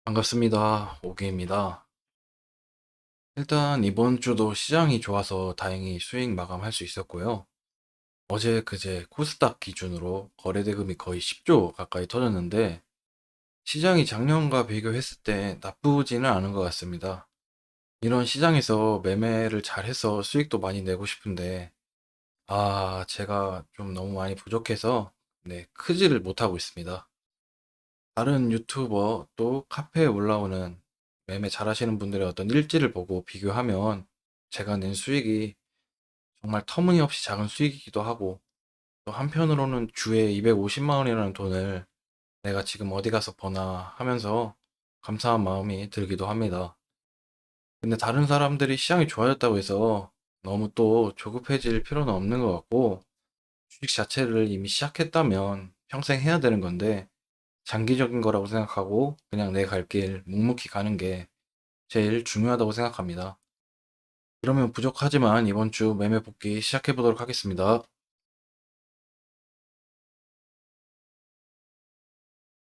반갑습니다. 오기입니다. 일단 이번 주도 시장이 좋아서 다행히 수익 마감할 수 있었고요. 어제 그제 코스닥 기준으로 거래 대금이 거의 10조 가까이 터졌는데 시장이 작년과 비교했을 때 나쁘지는 않은 것 같습니다. 이런 시장에서 매매를 잘해서 수익도 많이 내고 싶은데 제가 좀 너무 많이 부족해서 크지를 못하고 있습니다. 다른 유튜버 또 카페에 올라오는 매매 잘하시는 분들의 어떤 일지를 보고 비교하면 제가 낸 수익이 정말 터무니없이 작은 수익이기도 하고 또 한편으로는 주에 250만 원이라는 돈을 내가 지금 어디 가서 버나 하면서 감사한 마음이 들기도 합니다. 근데 다른 사람들이 시장이 좋아졌다고 해서 너무 또 조급해질 필요는 없는 것 같고 주식 자체를 이미 시작했다면 평생 해야 되는 건데 장기적인 거라고 생각하고 그냥 내 갈 길 묵묵히 가는 게 제일 중요하다고 생각합니다. 그러면 부족하지만 이번 주 매매 복귀 시작해 보도록 하겠습니다.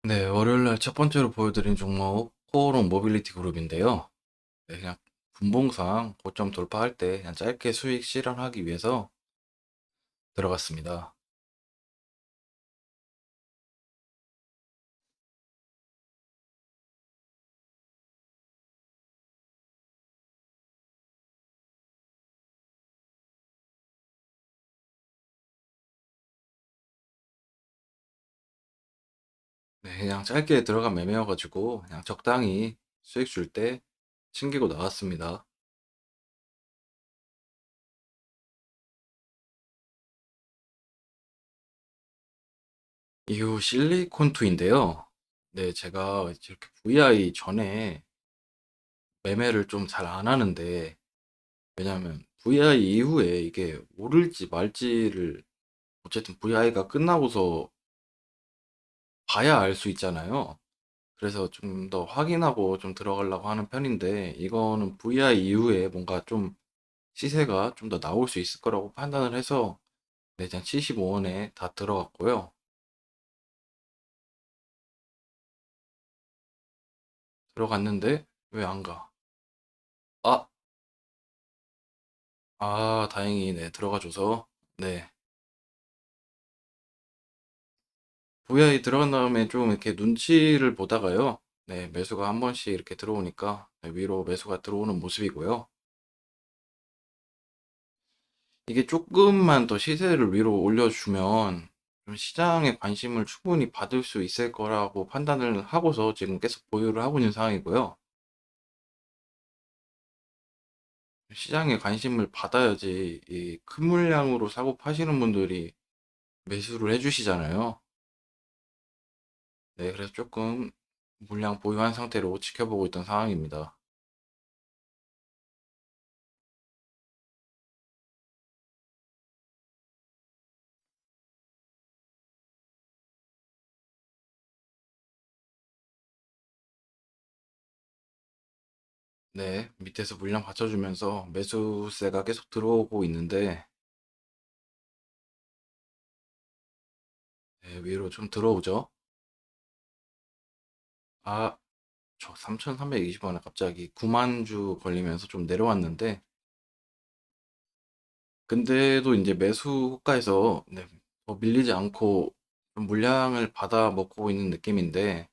네, 월요일 날 첫 번째로 보여드린 종목 코오롱 모빌리티 그룹인데요. 네, 그냥 분봉상 고점 돌파할 때 그냥 짧게 수익 실현하기 위해서 들어갔습니다. 네, 그냥 짧게 들어간 매매여가지고 그냥 적당히 수익 줄 때 챙기고 나왔습니다. 이후 실리콘투인데요. 네, 제가 이렇게 VI 전에 매매를 좀 잘 안 하는데, 왜냐면 VI 이후에 이게 오를지 말지를 어쨌든 VI가 끝나고서 봐야 알 수 있잖아요. 그래서 좀 더 확인하고 좀 들어가려고 하는 편인데, 이거는 VI 이후에 뭔가 좀 시세가 좀 더 나올 수 있을 거라고 판단을 해서, 네, 그냥 75원에 다 들어갔고요. 들어갔는데, 왜 안 가? 아, 다행히, 네, 들어가줘서, 네. VI 들어간 다음에 좀 이렇게 눈치를 보다가요. 네, 매수가 한 번씩 이렇게 들어오니까 네, 위로 매수가 들어오는 모습이고요. 이게 조금만 더 시세를 위로 올려주면 좀 시장의 관심을 충분히 받을 수 있을 거라고 판단을 하고서 지금 계속 보유를 하고 있는 상황이고요. 시장의 관심을 받아야지 이 큰 물량으로 사고 파시는 분들이 매수를 해주시잖아요. 네, 그래서 조금 물량 보유한 상태로 지켜보고 있던 상황입니다. 네, 밑에서 물량 받쳐주면서 매수세가 계속 들어오고 있는데, 네, 위로 좀 들어오죠. 아, 저 3,320원에 갑자기 9만 주 걸리면서 좀 내려왔는데, 근데도 이제 매수 호가에서 네, 더 밀리지 않고 좀 물량을 받아 먹고 있는 느낌인데,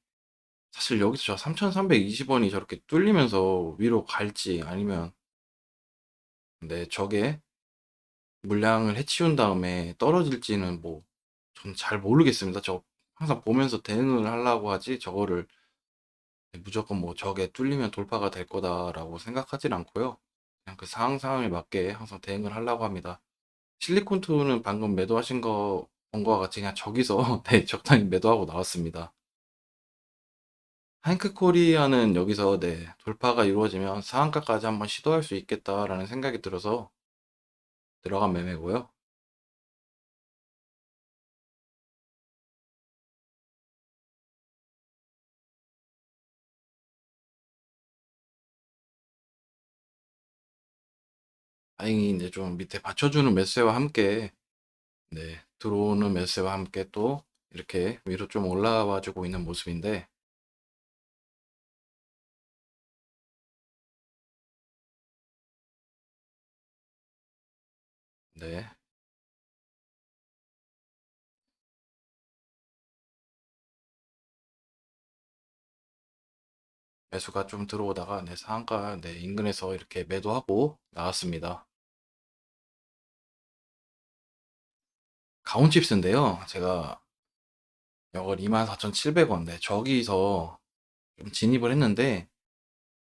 사실 여기서 저 3,320원이 저렇게 뚫리면서 위로 갈지 아니면, 네, 저게 물량을 해치운 다음에 떨어질지는 뭐, 전 잘 모르겠습니다. 저 항상 보면서 대응을 하려고 하지, 저거를 무조건 뭐 저게 뚫리면 돌파가 될 거다라고 생각하진 않고요. 그냥 그 상황에 맞게 항상 대응을 하려고 합니다. 실리콘투는 방금 매도하신 거 본 거와 같이 그냥 저기서 네, 적당히 매도하고 나왔습니다. 한크 코리아는 여기서 네, 돌파가 이루어지면 상한가까지 한번 시도할 수 있겠다라는 생각이 들어서 들어간 매매고요. 다행히 이제 좀 밑에 받쳐주는 매수세와 함께 네, 들어오는 매수세와 함께 또 이렇게 위로 좀 올라와 주고 있는 모습인데 네. 매수가 좀 들어오다가 네, 상한가 네, 인근에서 이렇게 매도하고 나왔습니다. 가온칩스인데요. 제가 이걸 24,700원 네, 저기서 좀 진입을 했는데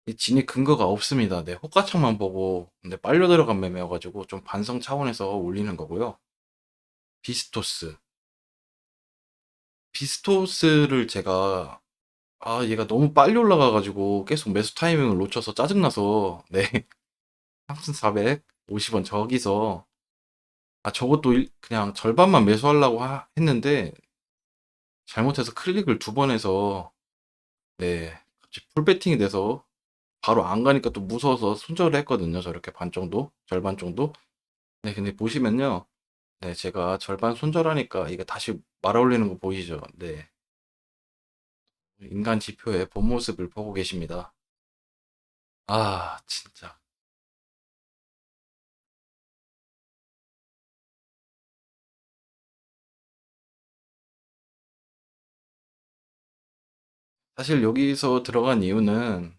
이 진입 근거가 없습니다. 네, 호가창만 보고 근데 빨려 들어간 매매여가지고 좀 반성 차원에서 올리는 거고요. 비스토스. 비스토스를 제가 얘가 너무 빨리 올라가가지고 계속 매수 타이밍을 놓쳐서 짜증나서 네, 3,450원 저기서 저것도 그냥 절반만 매수하려고 했는데 잘못해서 클릭을 두 번 해서 네, 갑자기 풀베팅이 돼서 바로 안 가니까 또 무서워서 손절을 했거든요. 저렇게 반 정도, 절반 정도. 네, 근데 보시면요. 네, 제가 절반 손절하니까 이게 다시 말아 올리는 거 보이죠? 네, 인간 지표의 본 모습을 보고 계십니다. 진짜. 사실 여기서 들어간 이유는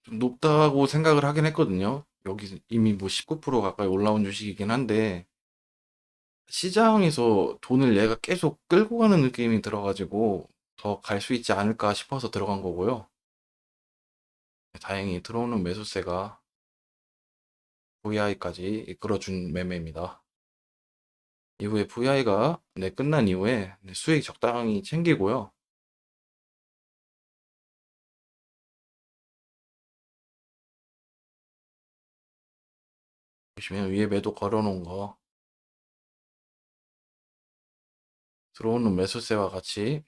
좀 높다고 생각을 하긴 했거든요. 여기 이미 뭐 19% 가까이 올라온 주식이긴 한데 시장에서 돈을 얘가 계속 끌고 가는 느낌이 들어가지고 더 갈 수 있지 않을까 싶어서 들어간 거고요. 다행히 들어오는 매수세가 VI까지 이끌어준 매매입니다. 이후에 VI가 네, 끝난 이후에 네, 수익 적당히 챙기고요. 보시면 위에 매도 걸어놓은 거 들어오는 매수세와 같이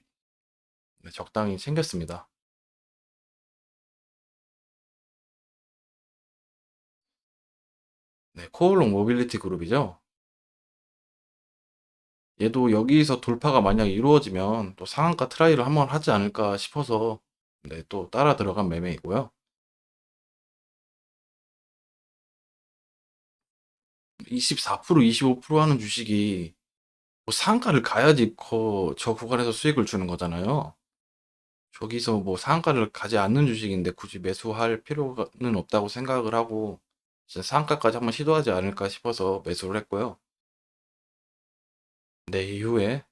네, 적당히 챙겼습니다. 네, 코올롱 모빌리티 그룹이죠. 얘도 여기서 돌파가 만약 이루어지면 또 상한가 트라이를 한번 하지 않을까 싶어서 네, 또 따라 들어간 매매이고요. 24%, 25% 하는 주식이 뭐 상한가를 가야지 저 구간에서 수익을 주는 거잖아요. 저기서 뭐 상한가를 가지 않는 주식인데 굳이 매수할 필요는 없다고 생각을 하고 진짜 상한가까지 한번 시도하지 않을까 싶어서 매수를 했고요. 네, 이후에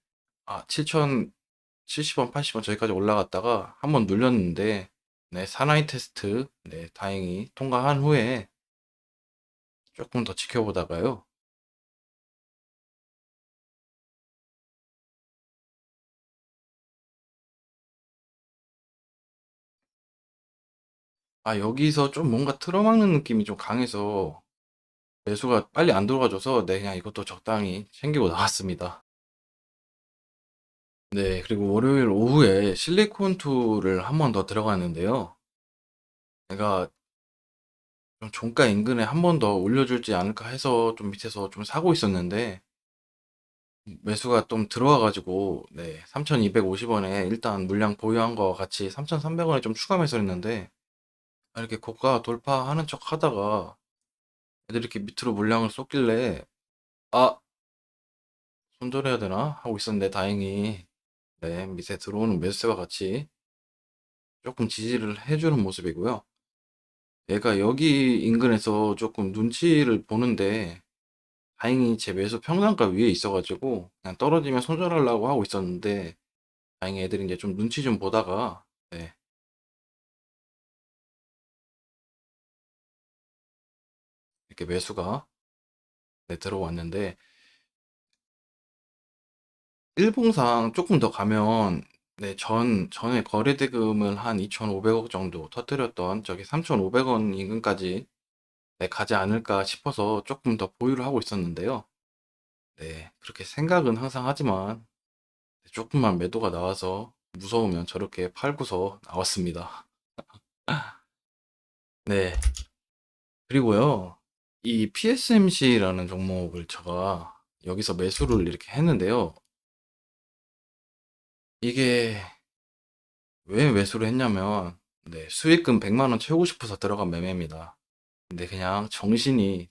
7,070원, 80원 저기까지 올라갔다가 한번 눌렸는데 네, 사나이 테스트 네, 다행히 통과한 후에 조금 더 지켜보다가요. 여기서 좀 뭔가 틀어막는 느낌이 좀 강해서 매수가 빨리 안 들어가줘서 네, 그냥 이것도 적당히 챙기고 나왔습니다. 네, 그리고 월요일 오후에 실리콘투를 한 번 더 들어갔는데요. 내가 좀 종가 인근에 한 번 더 올려줄지 않을까 해서 좀 밑에서 좀 사고 있었는데 매수가 좀 들어와가지고 네, 3,250원에 일단 물량 보유한 거 같이 3,300원에 좀 추가 매수를 했는데 이렇게 고가 돌파하는 척 하다가 애들이 이렇게 밑으로 물량을 쏟길래 아, 손절해야 되나 하고 있었는데 다행히 네, 밑에 들어오는 매수세와 같이 조금 지지를 해주는 모습이고요. 얘가 여기 인근에서 조금 눈치를 보는데 다행히 제 매수 평단가 위에 있어가지고 그냥 떨어지면 손절하려고 하고 있었는데 다행히 애들이 이제 좀 눈치 좀 보다가 네, 이렇게 매수가 네, 들어왔는데 일봉상 조금 더 가면 네, 전에 거래 대금을 한 2,500억 정도 터뜨렸던 저기 3,500원 인근까지 네, 가지 않을까 싶어서 조금 더 보유를 하고 있었는데요. 네, 그렇게 생각은 항상 하지만 조금만 매도가 나와서 무서우면 저렇게 팔고서 나왔습니다. 네, 그리고요, 이 PSMC라는 종목을 제가 여기서 매수를 이렇게 했는데요. 이게 왜 매수를 했냐면, 네, 수익금 100만 원 채우고 싶어서 들어간 매매입니다. 근데 그냥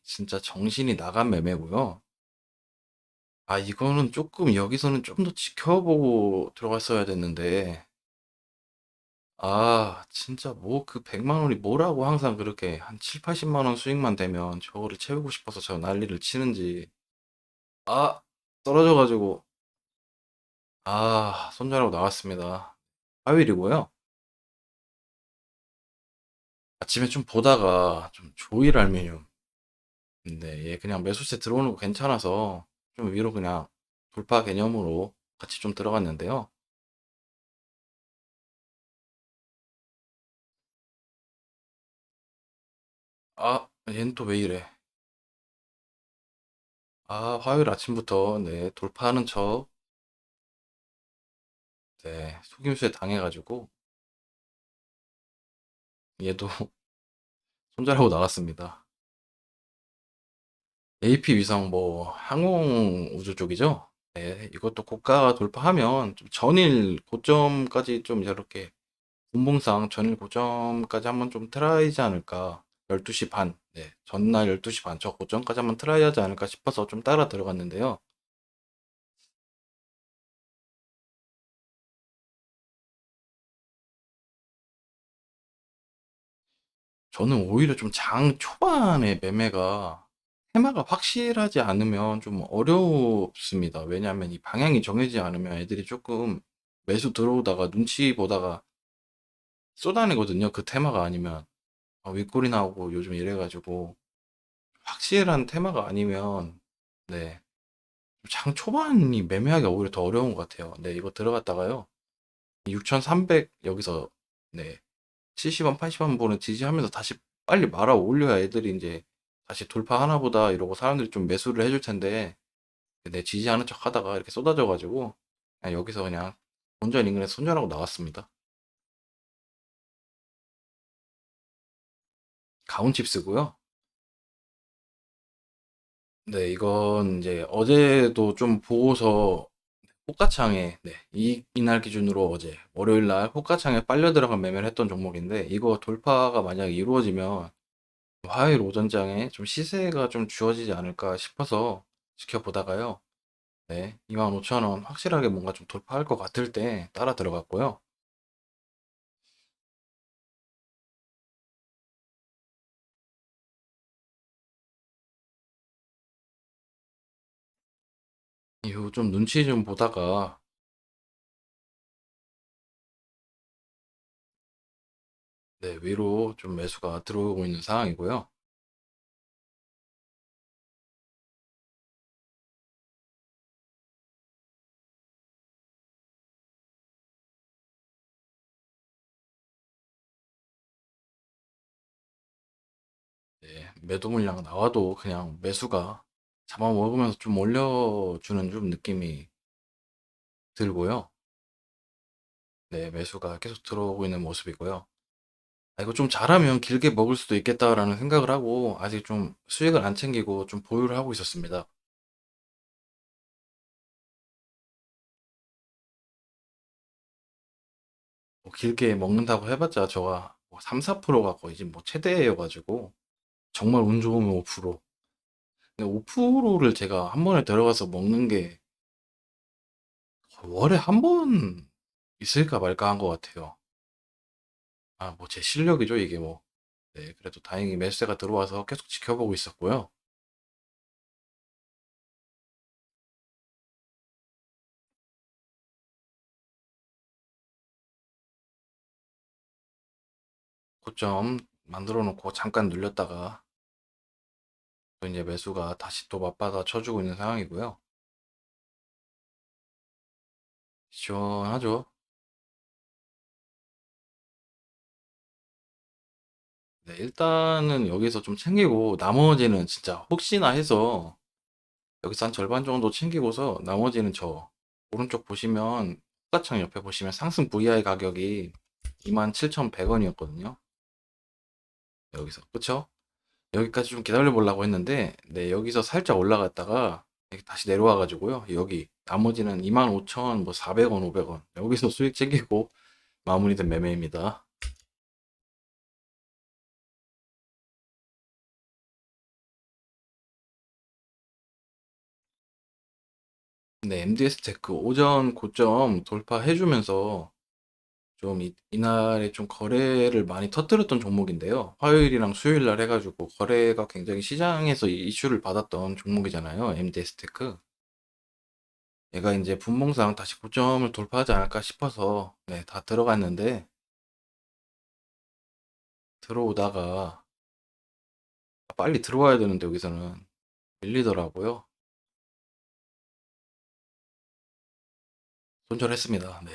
진짜 정신이 나간 매매고요. 아, 이거는 조금 여기서는 좀 더 지켜보고 들어갔어야 됐는데, 아, 진짜 뭐 그 100만 원이 뭐라고 항상 그렇게 한 7, 80만 원 수익만 되면 저거를 채우고 싶어서 저 난리를 치는지, 아, 떨어져가지고, 아, 손절하고 나왔습니다. 화요일이고요. 아침에 좀 보다가 좀 조일 알미늄. 근데 얘 그냥 매수세 들어오는 거 괜찮아서 좀 위로 그냥 돌파 개념으로 같이 좀 들어갔는데요. 아, 얘는 또 왜 이래? 아, 화요일 아침부터 네, 돌파하는 척, 네, 속임수에 당해가지고 얘도 손절하고 나갔습니다. AP 위성 뭐 항공 우주 쪽이죠? 네, 이것도 고가 돌파하면 좀 전일 고점까지 좀 이렇게 분봉상 전일 고점까지 한번 좀 트라이지 않을까. 12시 반, 네, 전날 12시 반, 저 고점까지 한번 트라이 하지 않을까 싶어서 좀 따라 들어갔는데요. 저는 오히려 좀 장 초반에 매매가 테마가 확실하지 않으면 좀 어렵습니다. 왜냐하면 이 방향이 정해지지 않으면 애들이 조금 매수 들어오다가 눈치 보다가 쏟아내거든요. 그 테마가 아니면. 아, 윗골이 나오고 요즘 이래가지고 확실한 테마가 아니면 네, 장 초반이 매매하기가 오히려 더 어려운 것 같아요. 네, 이거 들어갔다가요. 6,300 여기서 네, 70원, 80원 보는 지지하면서 다시 빨리 말아 올려야 애들이 이제 다시 돌파하나 보다 이러고 사람들이 좀 매수를 해줄 텐데 내 지지하는 척 하다가 이렇게 쏟아져가지고 그냥 여기서 그냥 본전 인근에서 손절하고 나왔습니다. 가온칩스고요. 네, 이건 이제 어제도 좀 보고서 호가창에 네, 이날 기준으로 어제 월요일 날 호가창에 빨려 들어간 매매를 했던 종목인데 이거 돌파가 만약에 이루어지면 화요일 오전장에 좀 시세가 좀 주어지지 않을까 싶어서 지켜보다가요. 네, 25,000원 확실하게 뭔가 좀 돌파할 것 같을 때 따라 들어갔고요. 이후 좀 눈치 좀 보다가 네, 위로 좀 매수가 들어오고 있는 상황이고요. 네, 매도 물량 나와도 그냥 매수가 잡아먹으면서 좀 올려주는 좀 느낌이 들고요. 네, 매수가 계속 들어오고 있는 모습이고요. 아, 이거 좀 잘하면 길게 먹을 수도 있겠다라는 생각을 하고 아직 좀 수익을 안 챙기고 좀 보유를 하고 있었습니다. 뭐 길게 먹는다고 해봤자 저가 뭐 3, 4%가 거의 지금 뭐 최대여가지고 정말 운 좋으면 5%. 근데 5%를 제가 한 번에 들어가서 먹는 게 월에 한 번 있을까 말까 한 것 같아요. 아, 뭐 제 실력이죠, 이게 뭐. 네, 그래도 다행히 매수세가 들어와서 계속 지켜보고 있었고요. 고점 만들어 놓고 잠깐 눌렸다가 또 이제 매수가 다시 또 맞받아 쳐주고 있는 상황이고요. 시원하죠? 네, 일단은 여기서 좀 챙기고 나머지는 진짜 혹시나 해서 여기서 한 절반 정도 챙기고서 나머지는 저 오른쪽 보시면 호가창 옆에 보시면 상승 VI 가격이 27,100원이었거든요. 여기서 그쵸? 여기까지 좀 기다려 보려고 했는데 네, 여기서 살짝 올라갔다가 이렇게 다시 내려와 가지고요. 여기 나머지는 25,000원 뭐 400원 500원 여기서 수익 챙기고 마무리된 매매입니다. 네, MDS 테크 오전 고점 돌파해주면서 좀 이날에 좀 거래를 많이 터뜨렸던 종목인데요. 화요일이랑 수요일 날 해가지고 거래가 굉장히 시장에서 이슈를 받았던 종목이잖아요. MDS 테크. 얘가 이제 분봉상 다시 고점을 돌파하지 않을까 싶어서 네, 다 들어갔는데 들어오다가 빨리 들어와야 되는데 여기서는 밀리더라고요. 손절했습니다. 네.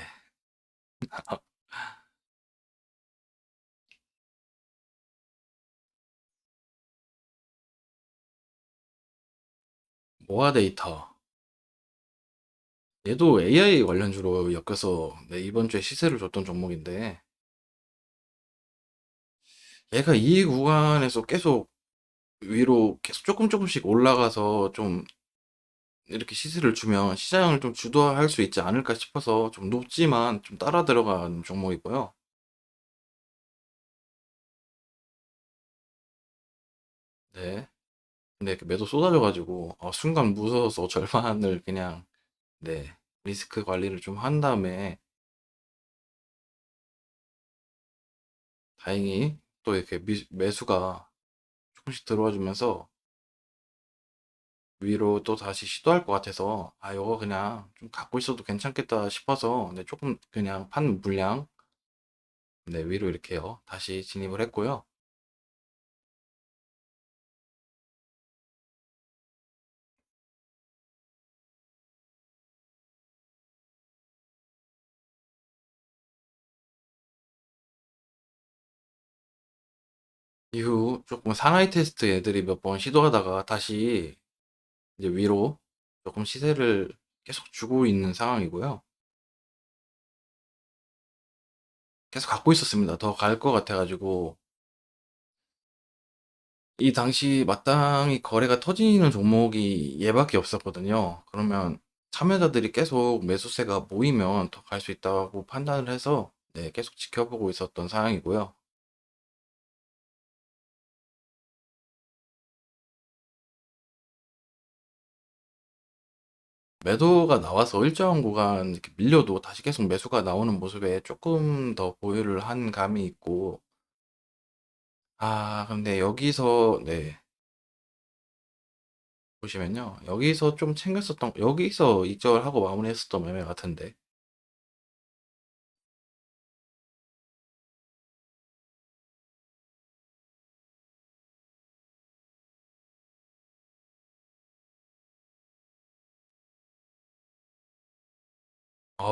모아 데이터. 얘도 AI 관련주로 엮여서 네, 이번 주에 시세를 줬던 종목인데 얘가 이 구간에서 계속 위로 계속 조금씩 올라가서 좀 이렇게 시세를 주면 시장을 좀 주도할 수 있지 않을까 싶어서 좀 높지만 좀 따라 들어간 종목이고요. 네. 근데 이렇게 매도 쏟아져가지고 순간 무서워서 절반을 그냥 네, 리스크 관리를 좀 한 다음에 다행히 또 이렇게 매수가 조금씩 들어와 주면서 위로 또 다시 시도할 것 같아서 이거 그냥 좀 갖고 있어도 괜찮겠다 싶어서 네, 조금 그냥 판 물량 네, 위로 이렇게요. 다시 진입을 했고요. 이후 조금 상하이 테스트 애들이 몇 번 시도하다가 다시 이제 위로 조금 시세를 계속 주고 있는 상황이고요. 계속 갖고 있었습니다. 더 갈 것 같아가지고 이 당시 마땅히 거래가 터지는 종목이 얘밖에 없었거든요. 그러면 참여자들이 계속 매수세가 모이면 더 갈 수 있다고 판단을 해서 네, 계속 지켜보고 있었던 상황이고요. 매도가 나와서 일정 구간 이렇게 밀려도 다시 계속 매수가 나오는 모습에 조금 더 보유를 한 감이 있고, 근데 여기서, 네, 보시면요. 여기서 좀 챙겼었던, 여기서 익절을 하고 마무리했었던 매매 같은데.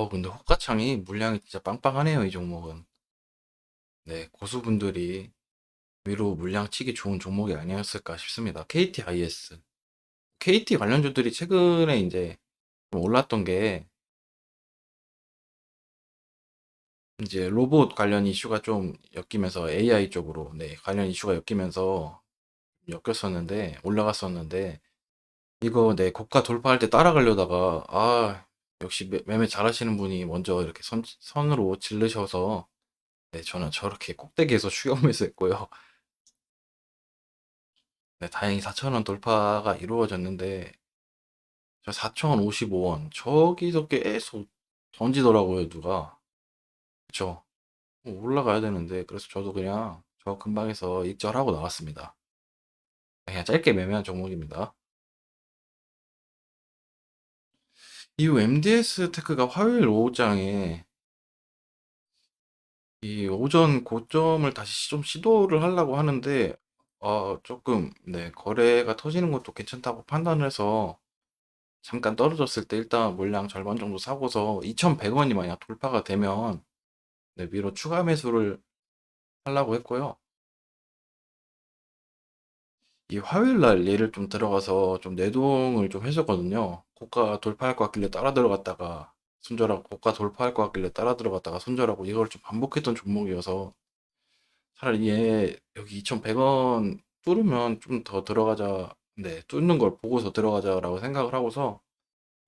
근데 호가창이 물량이 진짜 빵빵하네요, 이 종목은. 네, 고수분들이 위로 물량 치기 좋은 종목이 아니었을까 싶습니다. KTIS. KT 관련주들이 최근에 이제 좀 올랐던 게, 이제 로봇 관련 이슈가 좀 엮이면서 AI 쪽으로, 네, 관련 이슈가 엮이면서 엮였었는데, 올라갔었는데, 이거 네, 고가 돌파할 때 따라가려다가, 역시 매매 잘하시는 분이 먼저 이렇게 선으로 질르셔서, 네, 저는 저렇게 꼭대기에서 추격 매수했고요. 네, 다행히 4,000원 돌파가 이루어졌는데, 저 4,055원. 저기서 계속 던지더라고요, 누가. 그쵸. 올라가야 되는데, 그래서 저도 그냥 저 근방에서 익절하고 나왔습니다. 그냥 짧게 매매한 종목입니다. 이후 MDS 테크가 화요일 오후장에 이 오전 고점을 다시 좀 시도를 하려고 하는데, 조금, 네, 거래가 터지는 것도 괜찮다고 판단을 해서 잠깐 떨어졌을 때 일단 물량 절반 정도 사고서 2,100원이 만약 돌파가 되면 네, 위로 추가 매수를 하려고 했고요. 이 화요일 날 얘를 좀 들어가서 좀 내동을 좀 했었거든요. 고가 돌파할 것 같길래 따라 들어갔다가 손절하고 고가 돌파할 것 같길래 따라 들어갔다가 손절하고 이걸 좀 반복했던 종목이어서 차라리 얘 여기 2,100원 뚫으면 좀 더 들어가자. 네, 뚫는 걸 보고서 들어가자라고 생각을 하고서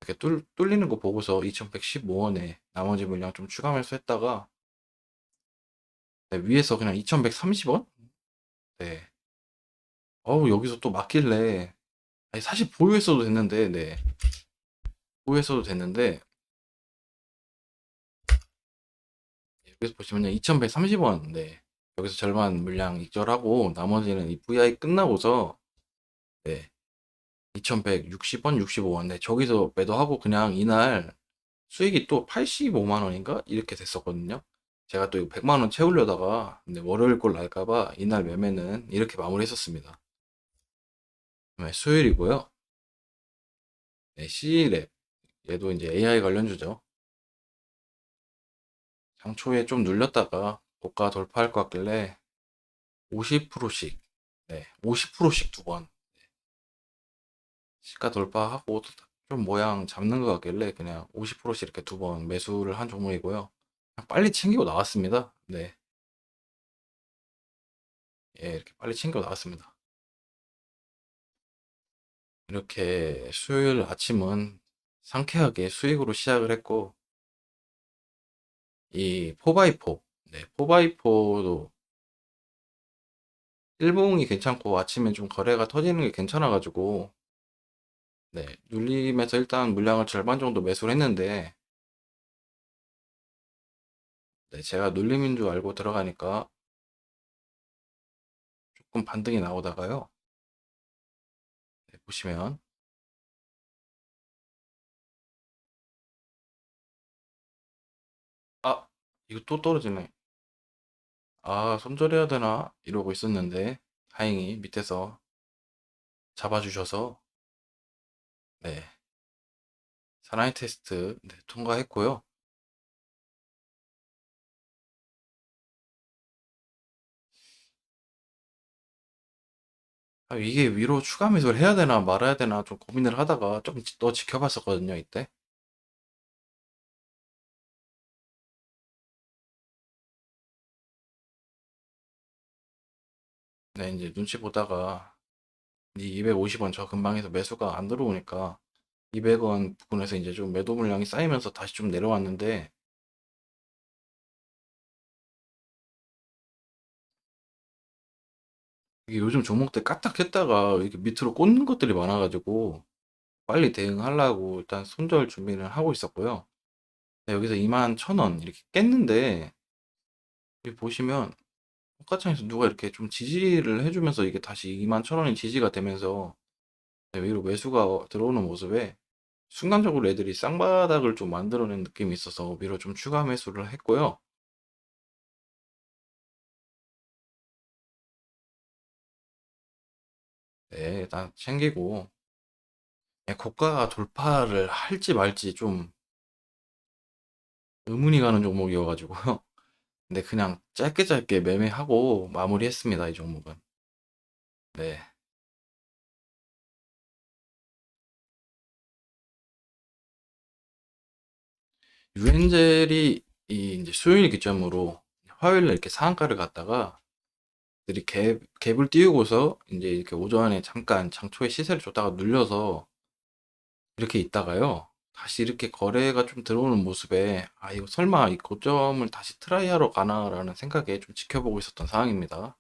이렇게 뚫리는 거 보고서 2,115원에 나머지 물량 좀 추가 매수했다가 네, 위에서 그냥 2,130원? 네. 여기서 또 맞길래 아니, 사실 보유했어도 됐는데, 네. 구했어도 됐는데, 여기서 보시면요, 2130원. 네. 여기서 절반 물량 익절하고, 나머지는 이 VI 끝나고서, 네. 2160원, 65원. 네. 저기서 매도하고 그냥 이날 수익이 또 85만 원인가? 이렇게 됐었거든요. 제가 또 이거 100만 원 채우려다가, 근데 월요일 걸 날까봐 이날 매매는 이렇게 마무리했었습니다. 네, 수요일이고요. 네, C랩. 얘도 이제 AI 관련주죠. 장초에 좀 눌렸다가 고가 돌파할 것 같길래 50%씩, 네, 50%씩 두 번, 시가 돌파하고 좀 모양 잡는 것 같길래 그냥 50%씩 이렇게 두 번 매수를 한 종목이고요. 빨리 챙기고 나왔습니다. 네, 예, 이렇게 빨리 챙겨 나왔습니다. 이렇게 수요일 아침은 상쾌하게 수익으로 시작을 했고, 이 4x4, 네, 4x4도 일봉이 괜찮고 아침에 좀 거래가 터지는 게 괜찮아가지고, 네, 눌림에서 일단 물량을 절반 정도 매수를 했는데, 네, 제가 눌림인 줄 알고 들어가니까 조금 반등이 나오다가요. 네, 보시면, 아, 이거 또 떨어지네. 아, 손절해야 되나? 이러고 있었는데, 다행히 밑에서 잡아주셔서, 네, 사나이 테스트, 네, 통과했고요. 아, 이게 위로 추가 매수를 해야 되나 말아야 되나 좀 고민을 하다가 좀 더 지켜봤었거든요, 이때. 네, 이제 눈치 보다가 이 250원 저 근방에서 매수가 안 들어오니까 200원 부근에서 이제 좀 매도 물량이 쌓이면서 다시 좀 내려왔는데, 이게 요즘 종목들 까딱했다가 이렇게 밑으로 꽂는 것들이 많아가지고 빨리 대응하려고 일단 손절 준비를 하고 있었고요. 네, 여기서 2만 1,000원 이렇게 깼는데, 여기 보시면 똑같창에서 누가 이렇게 좀 지지를 해주면서 이게 다시 2만 1,000원이 지지가 되면서, 네, 위로 매수가 들어오는 모습에 순간적으로 애들이 쌍바닥을 좀 만들어낸 느낌이 있어서 위로 좀 추가 매수를 했고요. 네, 일단 챙기고, 네, 고가 돌파를 할지 말지 좀 의문이 가는 종목이어가지고요. 근데 그냥 짧게 짧게 매매하고 마무리했습니다, 이 종목은. 네. 유엔젤이 이 이제 수요일 기점으로 화요일날 이렇게 상한가를 갔다가 들이 갭을 띄우고서 이제 이렇게 오전에 잠깐 장초에 시세를 줬다가 눌려서 이렇게 있다가요. 다시 이렇게 거래가 좀 들어오는 모습에, 아, 이거 설마 이 고점을 다시 트라이하러 가나라는 생각에 좀 지켜보고 있었던 상황입니다.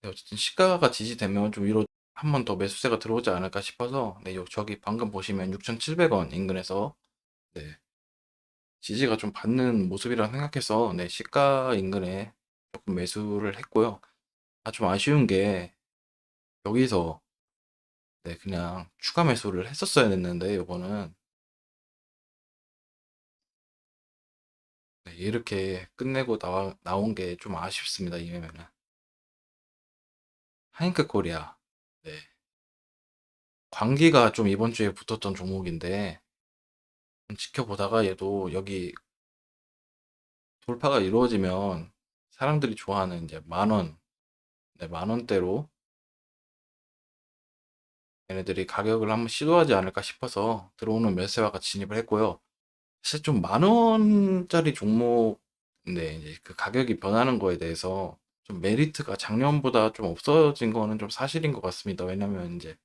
네, 어쨌든 시가가 지지되면 좀 위로 한 번 더 매수세가 들어오지 않을까 싶어서, 네, 저기 방금 보시면 6,700원 인근에서, 네, 지지가 좀 받는 모습이라 생각해서, 네, 시가 인근에 조금 매수를 했고요. 아, 좀 아쉬운 게 여기서, 네, 그냥 추가 매수를 했었어야 됐는데 이거는, 네, 이렇게 끝내고 나온 게 좀 아쉽습니다, 이 매매는. 하이크 코리아. 네. 광기가 좀 이번 주에 붙었던 종목인데, 좀 지켜보다가 얘도 여기 돌파가 이루어지면 사람들이 좋아하는 이제 만 원, 네, 만 원대로 얘네들이 가격을 한번 시도하지 않을까 싶어서 들어오는 매수와 같이 진입을 했고요. 사실 좀 만 원짜리 종목, 네, 이제 그 가격이 변하는 거에 대해서 좀 메리트가 작년보다 좀 없어진 거는 좀 사실인 것 같습니다. 왜냐면 이제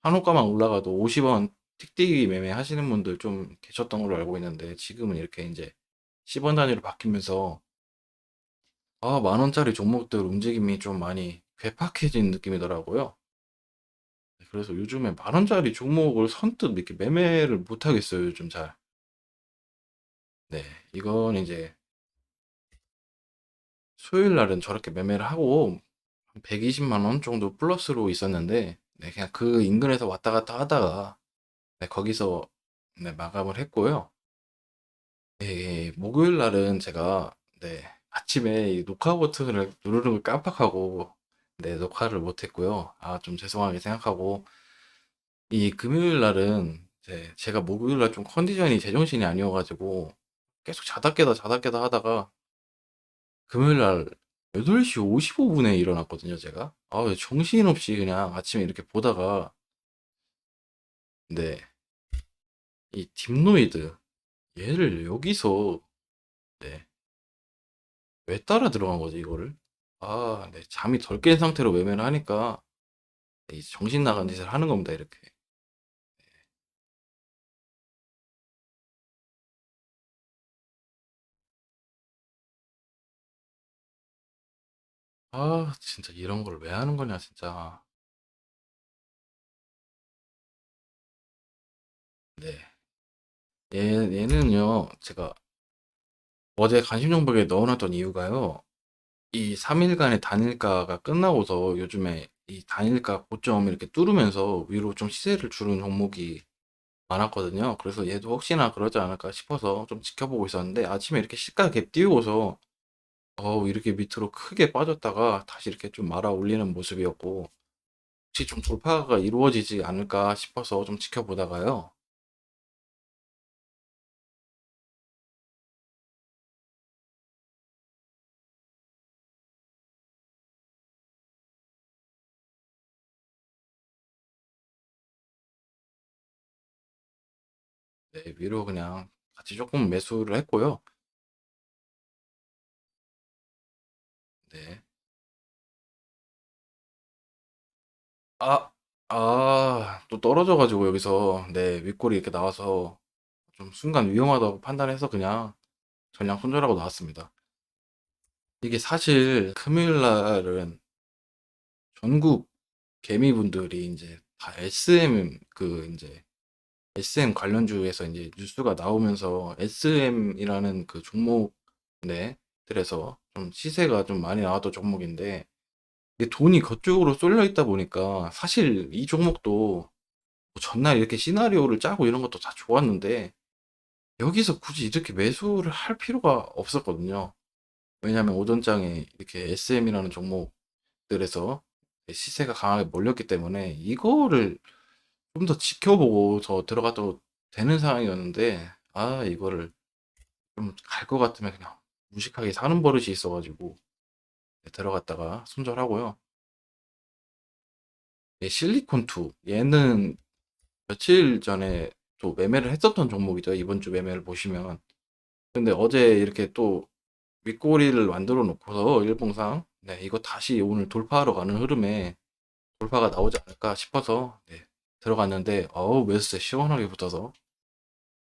한호가만 올라가도 50원 틱틱이 매매 하시는 분들 좀 계셨던 걸로 알고 있는데, 지금은 이렇게 이제 10원 단위로 바뀌면서, 아, 만 원짜리 종목들 움직임이 좀 많이 괴팍해진 느낌이더라고요. 그래서 요즘에 만 원짜리 종목을 선뜻 이렇게 매매를 못 하겠어요, 요즘 잘. 네, 이건 이제 수요일 날은 저렇게 매매를 하고 120만 원 정도 플러스로 있었는데, 네, 그냥 그 인근에서 왔다 갔다 하다가 네, 거기서 네, 마감을 했고요. 예, 예, 목요일 날은 제가 네, 아침에 이 녹화 버튼을 누르는 걸 깜빡하고 네, 녹화를 못 했고요. 아, 좀 죄송하게 생각하고 이 금요일 날은 제가 목요일 날 좀 컨디션이 제정신이 아니어가지고 계속 자다 깨다 자다 깨다 하다가 금요일 날 8시 55분에 일어났거든요, 제가. 아, 정신없이 그냥 아침에 이렇게 보다가 네, 이 딥노이드 얘를 여기서 네, 왜 따라 들어간 거지, 이거를? 아, 네, 잠이 덜 깬 상태로 매매를 하니까 이 정신 나간 짓을 하는 겁니다, 이렇게. 아, 진짜 이런 걸 왜 하는 거냐, 진짜. 네. 얘는요, 제가 어제 간식정보에 넣어놨던 이유가요. 이 3일간의 단일가가 끝나고서 요즘에 이 단일가 고점 이렇게 뚫으면서 위로 좀 시세를 주는 종목이 많았거든요. 그래서 얘도 혹시나 그러지 않을까 싶어서 좀 지켜보고 있었는데 아침에 이렇게 시가 갭 띄우고서 이렇게 밑으로 크게 빠졌다가 다시 이렇게 좀 말아 올리는 모습이었고 혹시 좀 돌파가 이루어지지 않을까 싶어서 좀 지켜보다가요. 네, 위로 그냥 같이 조금 매수를 했고요. 네. 아, 또 떨어져가지고 여기서 네, 윗골이 이렇게 나와서 좀 순간 위험하다고 판단해서 그냥 전량 손절하고 나왔습니다. 이게 사실 금요일 날은 전국 개미분들이 이제 다 SM 이제 SM 관련주에서 이제 뉴스가 나오면서 SM이라는 그 종목 네, 들에서 좀 시세가 좀 많이 나왔던 종목인데 이게 돈이 그쪽으로 쏠려 있다 보니까 사실 이 종목도 뭐 전날 이렇게 시나리오를 짜고 이런 것도 다 좋았는데 여기서 굳이 이렇게 매수를 할 필요가 없었거든요. 왜냐하면 오전장에 이렇게 SM이라는 종목들에서 시세가 강하게 몰렸기 때문에 이거를 좀 더 지켜보고 저 들어가도 되는 상황이었는데 아 이거를 좀 갈 것 같으면 그냥 무식하게 사는 버릇이 있어가지고 들어갔다가 손절하고요. 실리콘2 얘는 며칠 전에 또 매매를 했었던 종목이죠. 이번 주 매매를 보시면. 근데 어제 이렇게 또 윗꼬리를 만들어 놓고서 일봉상 네, 이거 다시 오늘 돌파하러 가는 흐름에 돌파가 나오지 않을까 싶어서 네, 들어갔는데 매수세 시원하게 붙어서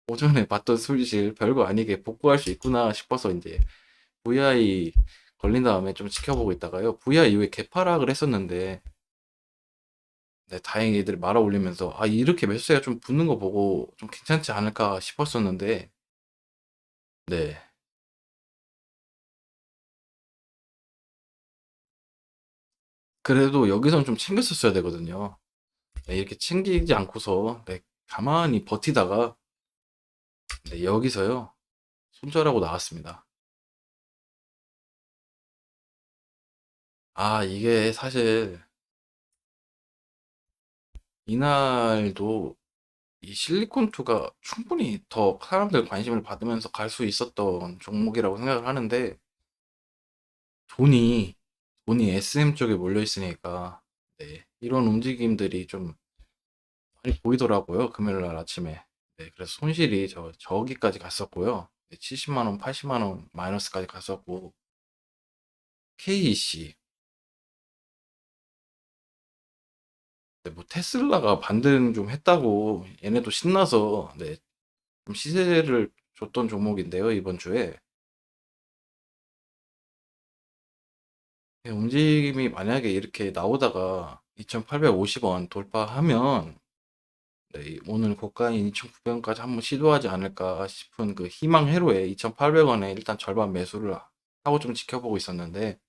오전에 봤던 수익을 별거 아니게 복구할 수 있구나 싶어서 이제 VI 걸린 다음에 좀 지켜보고 있다가요. VI 이후에 개파락을 했었는데 네, 다행히 애들이 말아 올리면서 이렇게 매수세가 좀 붙는 거 보고 좀 괜찮지 않을까 싶었었는데 네, 그래도 여기선 좀 챙겼었어야 되거든요. 네, 이렇게 챙기지 않고서 네, 가만히 버티다가 네, 여기서요 손절하고 나왔습니다. 이게 사실 이날도 이 실리콘2가 충분히 더 사람들 관심을 받으면서 갈 수 있었던 종목이라고 생각을 하는데 돈이 돈이 SM 쪽에 몰려 있으니까 네, 이런 움직임들이 좀 많이 보이더라고요. 금요일 날 아침에. 네, 그래서 손실이 저기까지 갔었고요. 70만 원, 80만 원 마이너스까지 갔었고 KEC 뭐 테슬라가 반등 좀 했다고 얘네도 신나서 네, 좀 시세를 줬던 종목인데요, 이번 주에. 움직임이 만약에 이렇게 나오다가 2,850원 돌파하면 네, 오늘 고가인 2,900원까지 한번 시도하지 않을까 싶은 그 희망 회로에 2,800원에 일단 절반 매수를 하고 좀 지켜보고 있었는데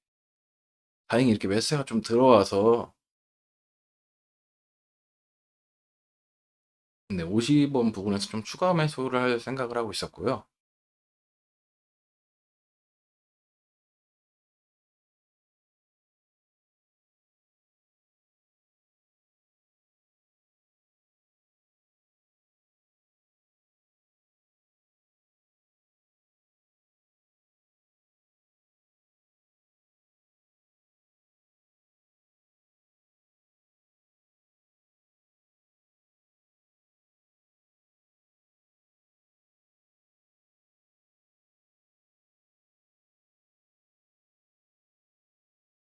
다행히 이렇게 매수가 좀 들어와서 네, 50원 부근에서 좀 추가 매수를 할 생각을 하고 있었고요.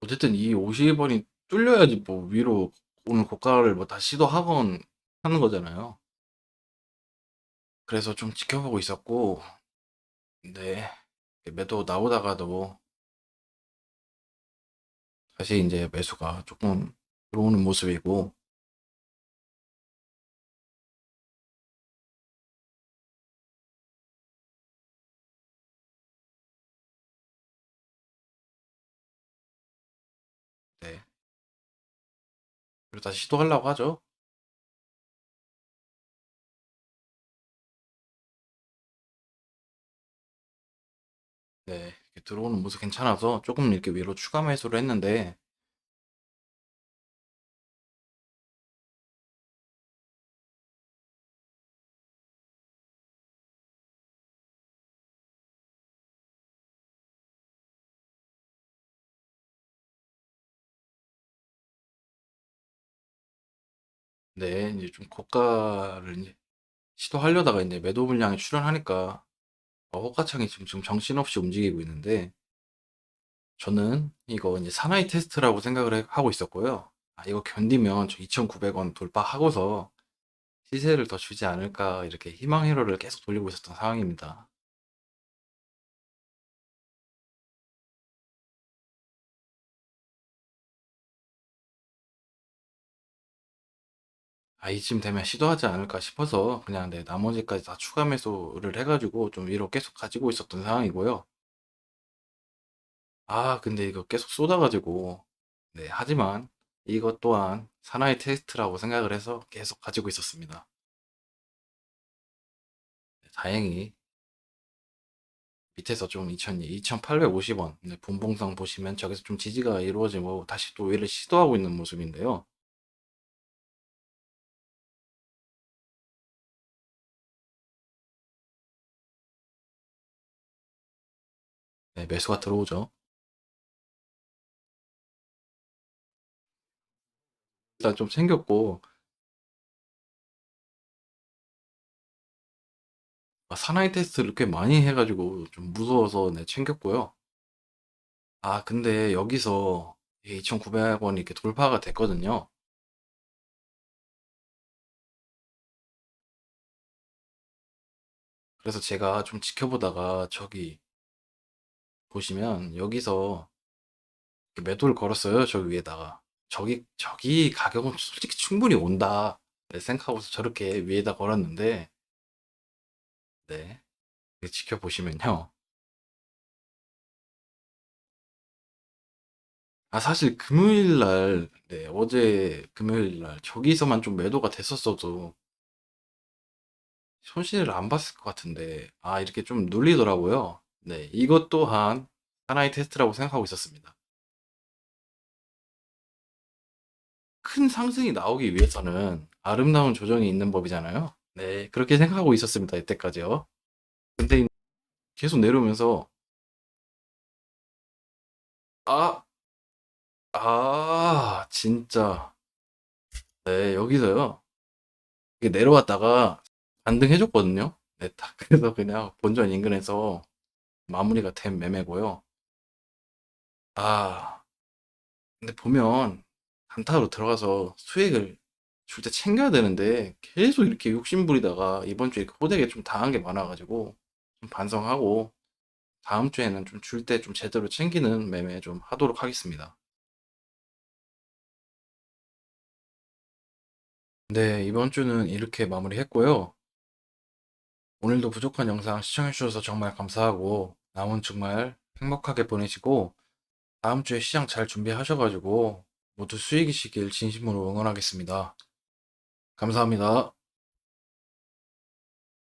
어쨌든 이 50원이 뚫려야지 뭐 위로 오늘 고가를 뭐 다시 시도하건 하는 거잖아요. 그래서 좀 지켜보고 있었고, 네, 매도 나오다가도 다시 이제 매수가 조금 들어오는 모습이고, 네, 그리고 다시 시도하려고 하죠. 네, 이렇게 들어오는 모습 괜찮아서 조금 이렇게 위로 추가 매수를 했는데, 네, 이제 좀 고가를 이제 시도하려다가 이제 매도 물량이 출현하니까 호가창이 지금 정신없이 움직이고 있는데, 저는 이거 이제 사나이 테스트라고 생각을 하고 있었고요. 아, 이거 견디면 저 2,900원 돌파하고서 시세를 더 주지 않을까 이렇게 희망 회로를 계속 돌리고 있었던 상황입니다. 아, 이쯤 되면 시도하지 않을까 싶어서 그냥 네, 나머지까지 다 추가 매수를 해가지고 좀 위로 계속 가지고 있었던 상황이고요. 아, 근데 이거 계속 쏟아가지고 네, 하지만 이것 또한 사나이 테스트라고 생각을 해서 계속 가지고 있었습니다. 네, 다행히 밑에서 좀 2,850원 네, 분봉상 보시면 저기서 좀 지지가 이루어지고 다시 또 위를 시도하고 있는 모습인데요. 네, 매수가 들어오죠. 일단 좀 생겼고 사나이 테스트를 꽤 많이 해가지고 좀 무서워서 네, 챙겼고요. 아, 근데 여기서 2,900원이 이렇게 돌파가 됐거든요. 그래서 제가 좀 지켜보다가 저기 보시면 여기서 이렇게 매도를 걸었어요. 저기 위에다가. 저기 가격은 솔직히 충분히 온다. 네, 생각하고서 저렇게 위에다 걸었는데, 네. 이렇게 지켜보시면요. 아, 사실 금요일 날, 네, 어제 금요일 날 저기서만 좀 매도가 됐었어도 손실을 안 봤을 것 같은데, 아, 이렇게 좀 눌리더라고요. 네, 이것 또한 하나의 테스트라고 생각하고 있었습니다. 큰 상승이 나오기 위해서는 아름다운 조정이 있는 법이잖아요. 네, 그렇게 생각하고 있었습니다. 이때까지요. 근데 계속 내려오면서, 아, 진짜. 네, 여기서요. 이게 내려왔다가 반등해줬거든요. 네, 딱 그래서 그냥 본전 인근에서 마무리가 된 매매고요. 아, 근데 보면 단타로 들어가서 수익을 줄 때 챙겨야 되는데 계속 이렇게 욕심 부리다가 이번 주에 호되게 좀 당한 게 많아가지고 좀 반성하고 다음 주에는 좀 줄 때 좀 제대로 챙기는 매매 좀 하도록 하겠습니다. 네, 이번 주는 이렇게 마무리했고요. 오늘도 부족한 영상 시청해주셔서 정말 감사하고, 남은 주말 행복하게 보내시고, 다음 주에 시장 잘 준비하셔가지고, 모두 수익이시길 진심으로 응원하겠습니다. 감사합니다.